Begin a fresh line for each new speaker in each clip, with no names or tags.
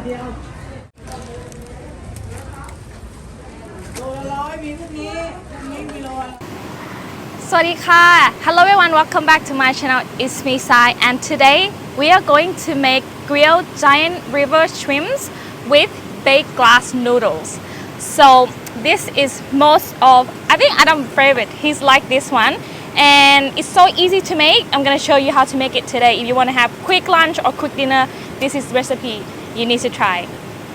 Swadika. Hello everyone, welcome back to my channel. It's me Sai, and today we are going to make grilled giant river shrimps with baked glass noodles. So this is I think Adam's favorite. He's like this one, and it's so easy to make. I'm gonna show you how to make it today. If you want to have quick lunch or quick dinner, this is the recipe you need to try.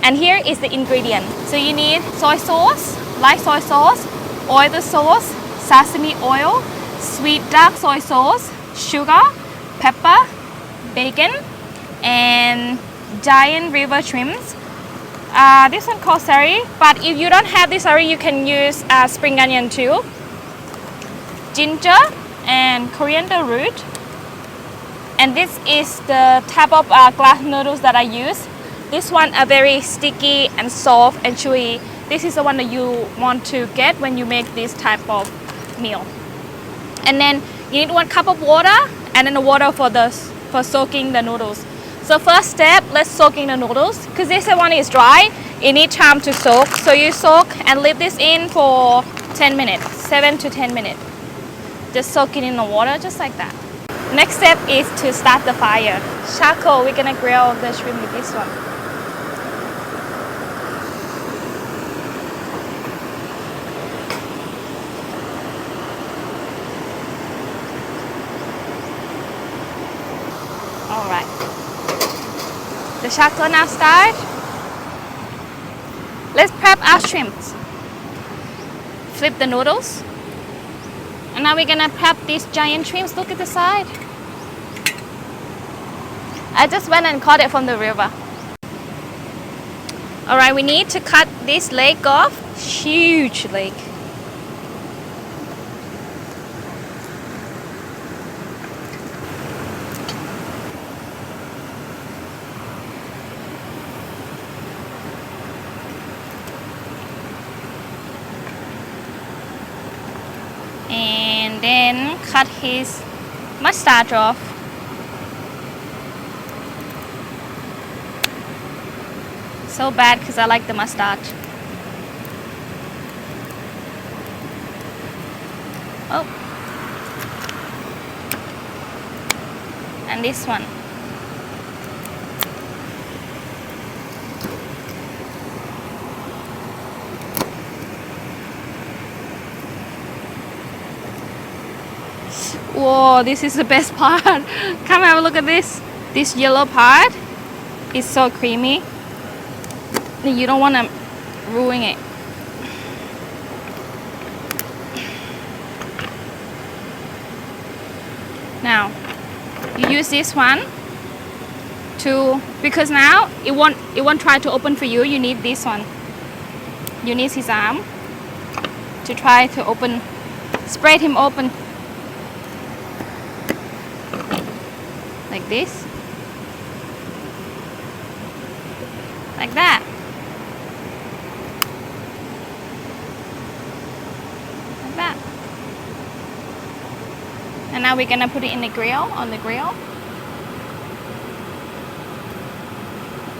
And here is the ingredient. So you need soy sauce, light soy sauce, oyster sauce, sesame oil, sweet dark soy sauce, sugar, pepper, bacon, and giant river shrimps. This one called celery, but if you don't have this celery, you can use spring onion too. Ginger and coriander root. And this is the type of glass noodles that I use. This one are very sticky and soft and chewy. This is the one that you want to get when you make this type of meal. And then you need 1 cup of water, and then the water for soaking the noodles. So first step, let's soaking the noodles. Because this one is dry, it needs time to soak. So you soak and leave this in for 10 minutes, 7 to 10 minutes. Just soak it in the water, just like that. Next step is to start the fire. Charcoal, we're gonna grill the shrimp with this one. Alright. The charcoal now start. Let's prep our shrimps. Flip the noodles. And now we're gonna prep these giant shrimps. Look at the side. I just went and caught it from the river. Alright, we need to cut this leg off. Huge leg. And then cut his mustache off. So bad because I like the mustache. Oh. And this one. Whoa, this is the best part. Come have a look at this. This yellow part is so creamy. You don't want to ruin it. Now, you use this one because now it won't try to open for you. You need this one. You need his arm to try to open, spread him open. Like this. Like that. Like that. And now we're gonna put it in the grill, on the grill.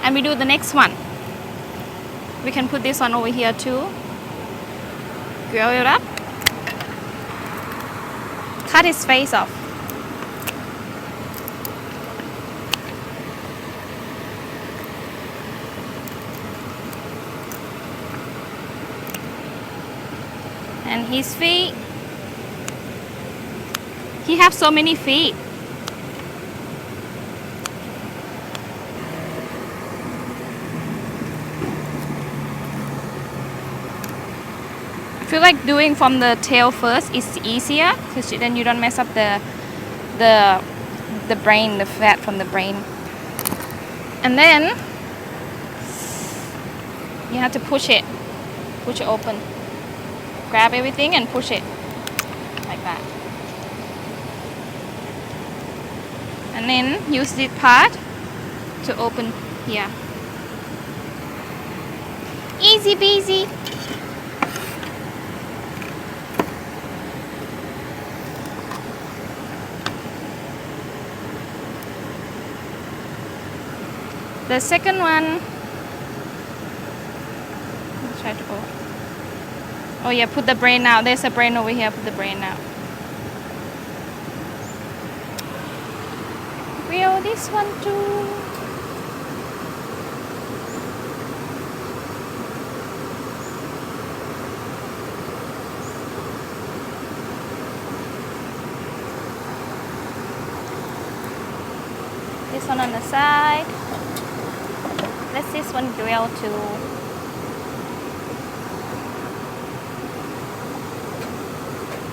And we do the next one. We can put this one over here too. Grill it up. Cut his face off. And his feet, he has so many feet. I feel like doing from the tail first is easier because then you don't mess up the brain, the fat from the brain. And then you have to push it open. Grab everything and push it like that. And then use this part to open here. Easy peasy. The second one, try to go. Oh yeah, put the brain out. There's a brain over here. Put the brain out. Grill this one too. This one on the side. Let this one grill too.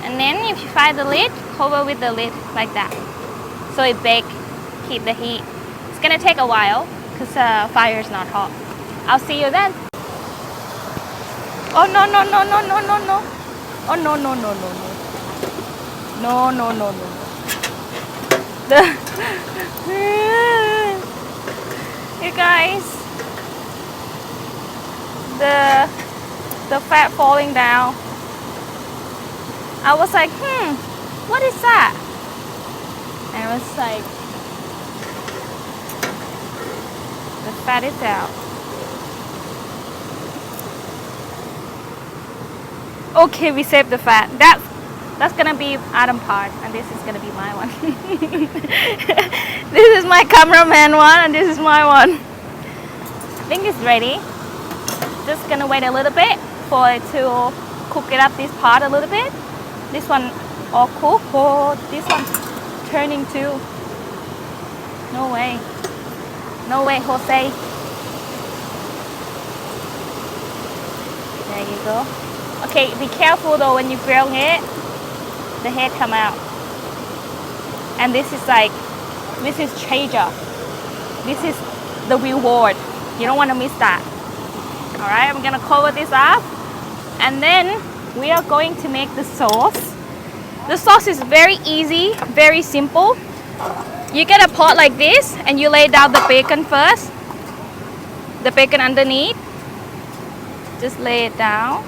And then if you fry the lid, cover with the lid like that. So it bakes, keep the heat. It's gonna take a while because the fire is not hot. I'll see you then. Oh no no no no no no no. Oh no no no no no. No no no no. You guys, the fat falling down. I was like, what is that? And I was like, the fat is out. Okay, we saved the fat. That's gonna be Adam part, and this is gonna be my one. This is my cameraman one, and this is my one. I think it's ready. Just gonna wait a little bit for it to cook it up this part a little bit. This one all cooked. Oh, this one turning too. No way. No way, Jose. There you go. Okay, be careful though when you grill it. The head come out. And this is like, this is treasure. This is the reward. You don't want to miss that. Alright, I'm gonna cover this up. And then we are going to make the sauce. The sauce is very easy, very simple. You get a pot like this and you lay down the bacon first. The bacon underneath. Just lay it down.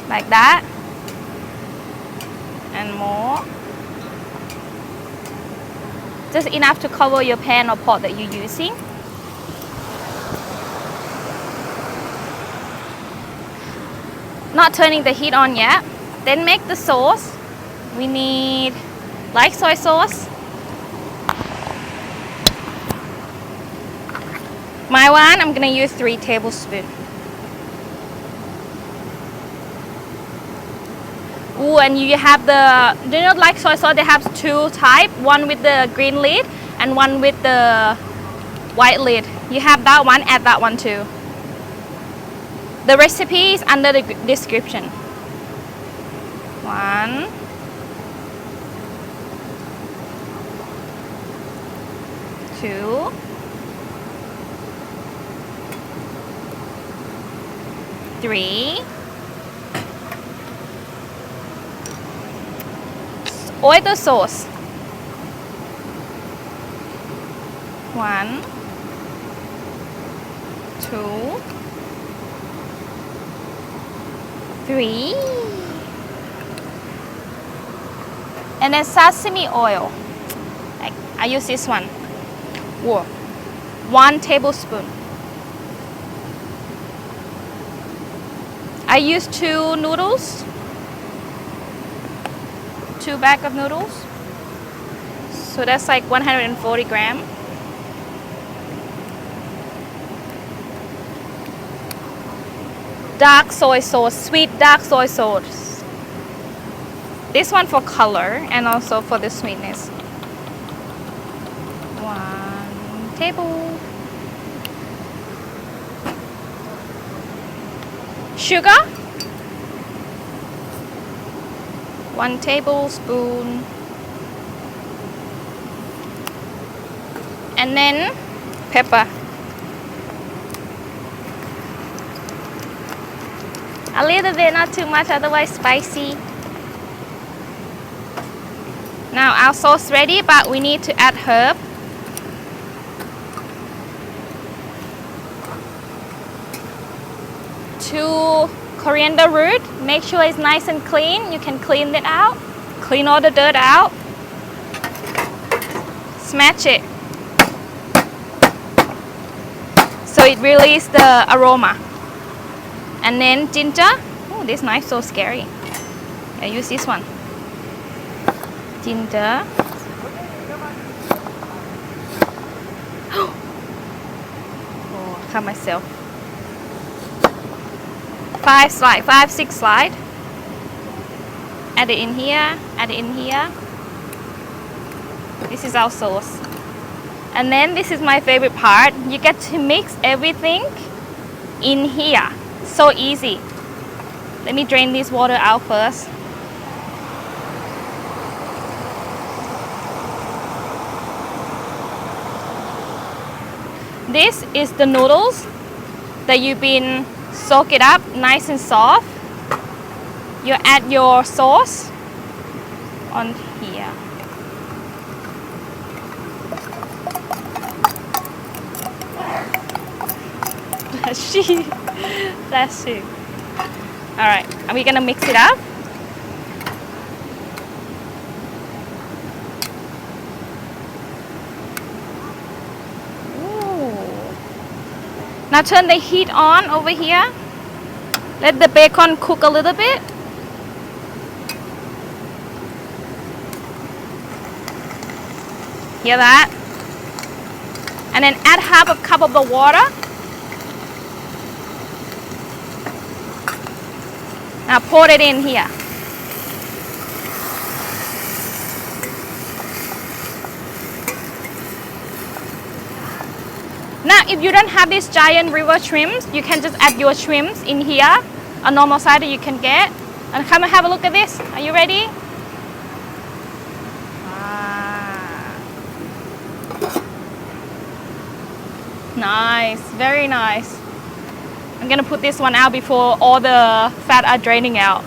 Like that. And more. Just enough to cover your pan or pot that you're using. Not turning the heat on yet. Then make the sauce. We need light soy sauce. My one, I'm gonna use 3 tablespoons. Ooh, and you have the, do you know like soy sauce, they have 2 types, one with the green lid and one with the white lid. You have that one, add that one too. The recipe is under the description. 1, 2, 3. Oyster sauce. 1, 2, 3. And then sesame oil. I use this one. Whoa. 1 tablespoon. I use 2 noodles. 2 bags of noodles. So that's like 140 grams. Dark soy sauce, sweet dark soy sauce. This one for color and also for the sweetness. 1 table. Sugar. 1 tablespoon. And then pepper. A little bit, not too much, otherwise spicy. Now our sauce ready, but we need to add herb. Two coriander root. Make sure it's nice and clean. You can clean it out. Clean all the dirt out. Smash it. so it releases the aroma. And then ginger. Oh, this knife so scary. I use this one. Ginger. Oh, cut myself. 6 slides. Add it in here. Add it in here. This is our sauce. And then this is my favorite part. You get to mix everything in here. So easy. Let me drain this water out first. This is the noodles that you've been soak it up nice and soft. You add your sauce on here. Bless you. Alright, are we gonna mix it up? Now turn the heat on over here. Let the bacon cook a little bit. Hear that? And then add half a cup of the water. Now pour it in here. Now, if you don't have these giant river shrimps, you can just add your shrimps in here, a normal size that you can get. And come and have a look at this. Are you ready? Nice, very nice. I'm gonna put this one out before all the fat are draining out.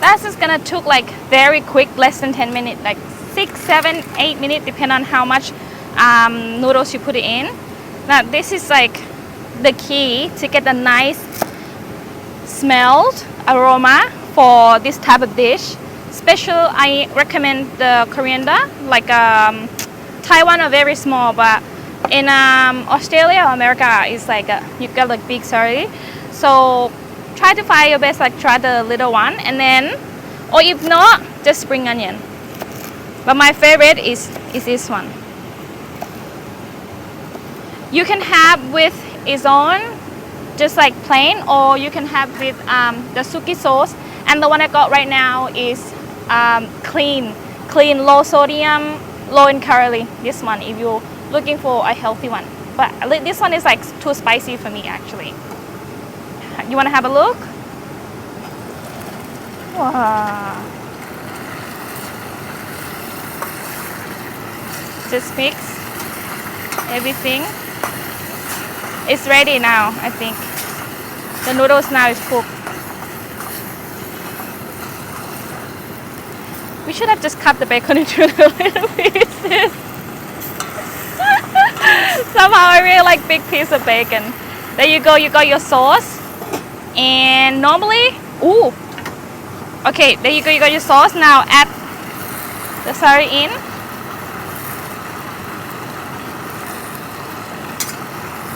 That's just gonna took like very quick, less than 10 minutes, like 6, 7, 8 minutes, depending on how much noodles you put it in. Now this is like the key to get a nice smelled aroma for this type of dish. Special, I recommend the coriander, like Taiwan are very small, but in Australia or America, it's like you got like big sorry. So try to find your best, like try the little one, and then, or if not, just spring onion. But my favorite is this one. You can have with its own, just like plain, or you can have with the suki sauce. And the one I got right now is clean, low sodium, low in calorie. This one, if you're looking for a healthy one. But this one is like too spicy for me actually. You want to have a look? Wow. Just mix everything. It's ready now, I think. The noodles now is cooked. We should have just cut the bacon into little pieces. Somehow I really like big piece of bacon. There you go, you got your sauce. And normally, ooh. Okay, there you go, you got your sauce. Now add the celery in.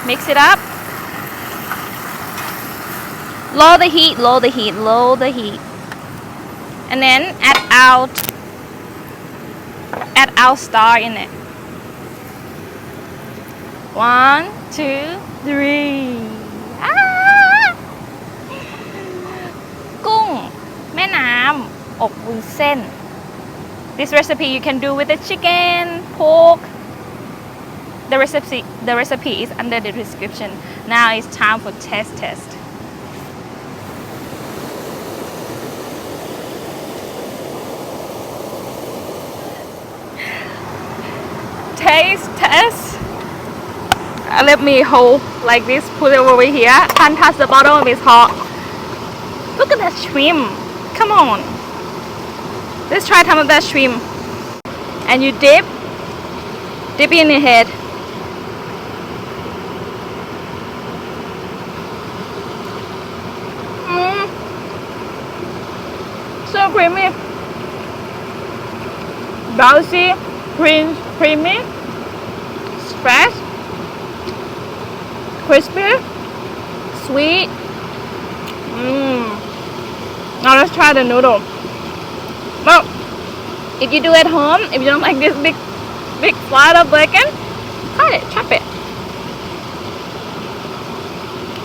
Mix it up. Lower the heat, lower the heat, lower the heat. And then add our star in it. 1, 2, 3. กุ้งแม่น้ำอบวุ้นเส้น This recipe you can do with the chicken, pork. The recipe is under the description. Now it's time for test. Taste test. Let me hold like this, put it over here. Can't touch the bottom, it's hot. Look at that shrimp. Come on. Let's try some of that shrimp. And you dip in your head. So creamy. bouncy, creamy, fresh, crispy, sweet. Now let's try the noodle. Well, if you do at home, if you don't like this big flat of bacon, cut it, chop it.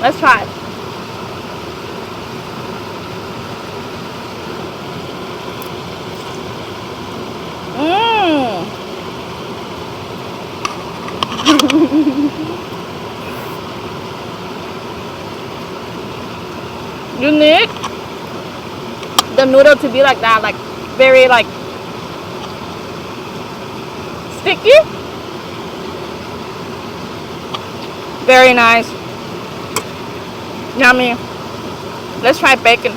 Let's try. You need the noodle to be like that, like very like sticky. Very nice. Yummy. Let's try bacon.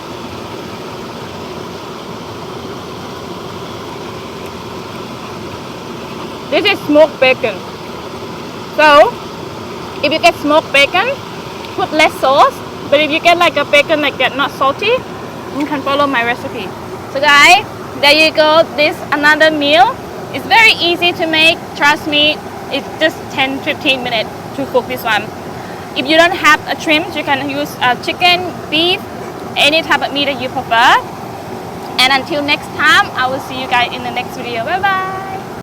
This is smoked bacon. So, if you get smoked bacon, put less sauce. But if you get like a bacon like that, not salty, you can follow my recipe. So guys, there you go. This another meal. It's very easy to make. Trust me, it's just 10-15 minutes to cook this one. If you don't have a shrimp, you can use chicken, beef, any type of meat that you prefer. And until next time, I will see you guys in the next video. Bye bye.